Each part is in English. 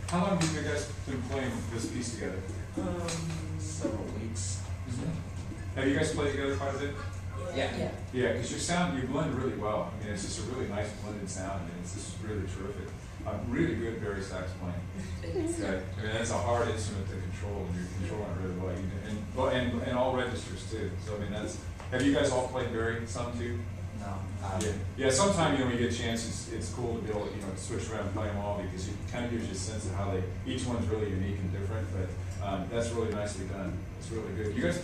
How long have you guys been playing this piece together? Several weeks. Mm-hmm. Have you guys played together quite a bit? Yeah. Yeah, because you blend really well. I mean, it's just a really nice blended sound, and it's just really terrific. Really good bari sax playing. Okay. I mean, that's a hard instrument to control, and you're controlling it really well. And all registers too. So I mean, have you guys all played bari some too? No. Yeah. Sometime when you get a chance, it's cool to be able to to switch around and play them all, because it kind of gives you a sense of how each one's really unique and different. But that's really nicely done. It's really good. You guys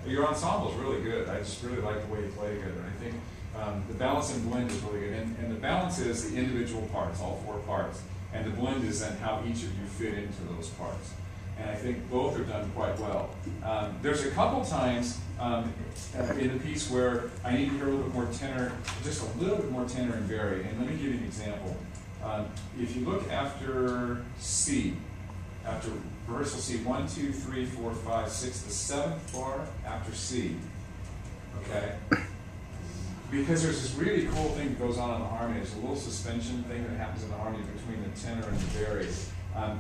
your ensemble's really good. I just really like the way you play together. And I think the balance and blend is really good. And the balance is the individual parts, all 4 parts, and the blend is then how each of you fit into those parts. And I think both are done quite well. There's a couple times in the piece where I need to hear a little bit more tenor, just a little bit more tenor and bari. And let me give you an example. If you look after C, after rehearsal C, 1, 2, 3, 4, 5, 6, the 7th bar after C, okay? Because there's this really cool thing that goes on in the harmony. There's a little suspension thing that happens in the harmony between the tenor and the bari.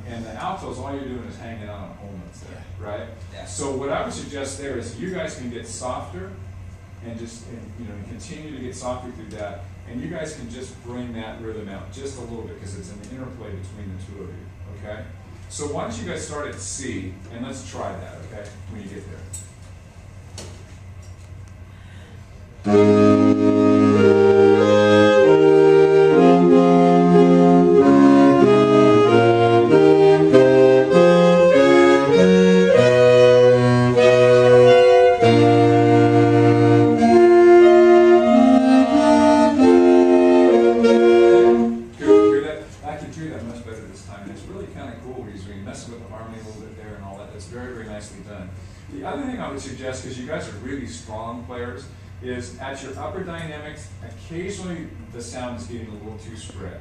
And the altos, all you're doing is hanging out on whole notes there, right? Yeah. So what I would suggest there is you guys can get softer and continue to get softer through that, and you guys can just bring that rhythm out just a little bit, because it's an interplay between the two of you, okay? So why don't you guys start at C, and let's try that, okay, when you get there. Suggest, because you guys are really strong players, is at your upper dynamics, occasionally the sound is getting a little too spread.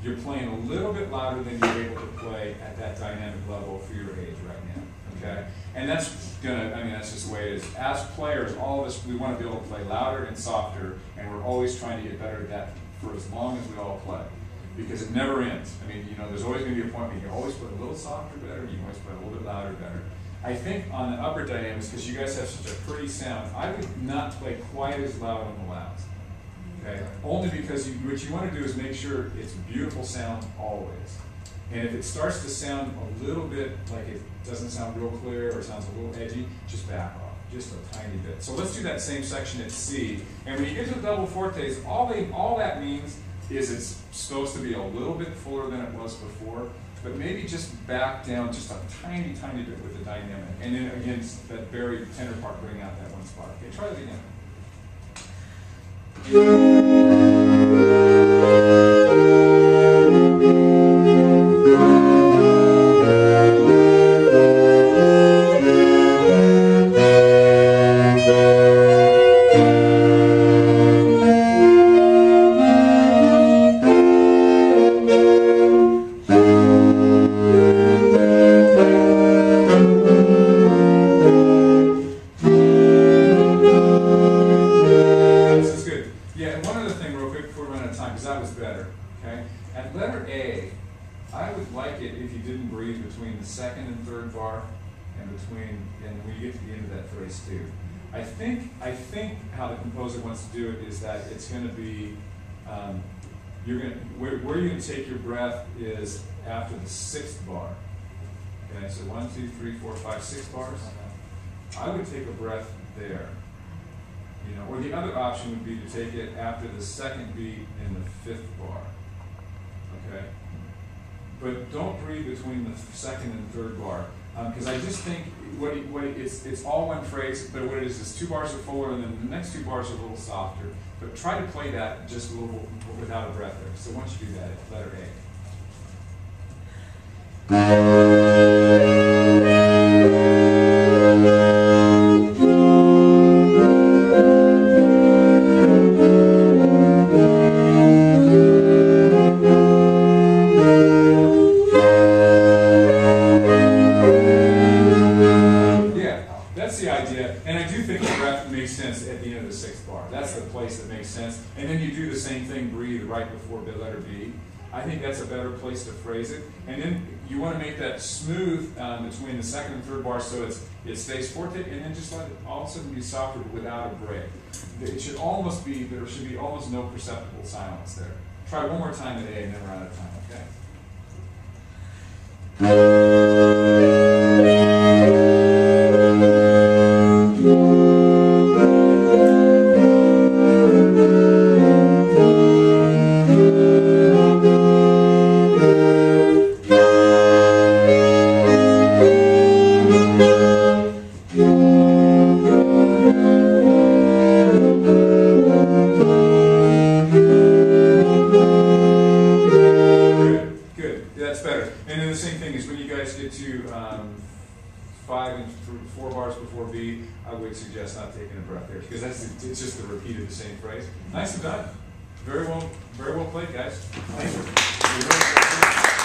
You're playing a little bit louder than you're able to play at that dynamic level for your age right now, okay? And that's gonna, I mean, that's just the way it is. As players, all of us, we want to be able to play louder and softer, and we're always trying to get better at that for as long as we all play, because it never ends. I mean, you know, there's always going to be a point where you can always play a little softer better, you can always play a little bit louder better. I think on the upper dynamics, because you guys have such a pretty sound, I would not play quite as loud on the louds. Okay? Only because what you want to do is make sure it's beautiful sound always. And if it starts to sound a little bit like it doesn't sound real clear or sounds a little edgy, just back off, just a tiny bit. So let's do that same section at C. And when you get to the double fortes, all that means is it's supposed to be a little bit fuller than it was before, but maybe just back down just a tiny, tiny bit with the dynamic. And then again, that very tender part, bring out that one spot. Okay, try that again. I think how the composer wants to do it is that it's going to be, where you're going to take your breath is after the 6th bar. Okay, so 1, 2, 3, 4, 5, 6 bars. I would take a breath there. You know, or the other option would be to take it after the 2nd beat in the 5th bar. Okay, but don't breathe between the 2nd and 3rd bar. Because I just think it's all one phrase, but what it is 2 bars are fuller, and then the next 2 bars are a little softer. But try to play that just a little without a breath there. So once you do that, letter A. At the end of the 6th bar. That's the place that makes sense. And then you do the same thing, breathe right before the letter B. I think that's a better place to phrase it. And then you want to make that smooth between the 2nd and 3rd bar so it stays forte, and then just let it all of a sudden be softer without a break. It should almost be, there should be almost no perceptible silence there. Try one more time at A and then we're out of time, okay? Suggest not taking a breath there, because it's just the repeat of the same phrase. Nicely done. Very well played, guys. Thank you.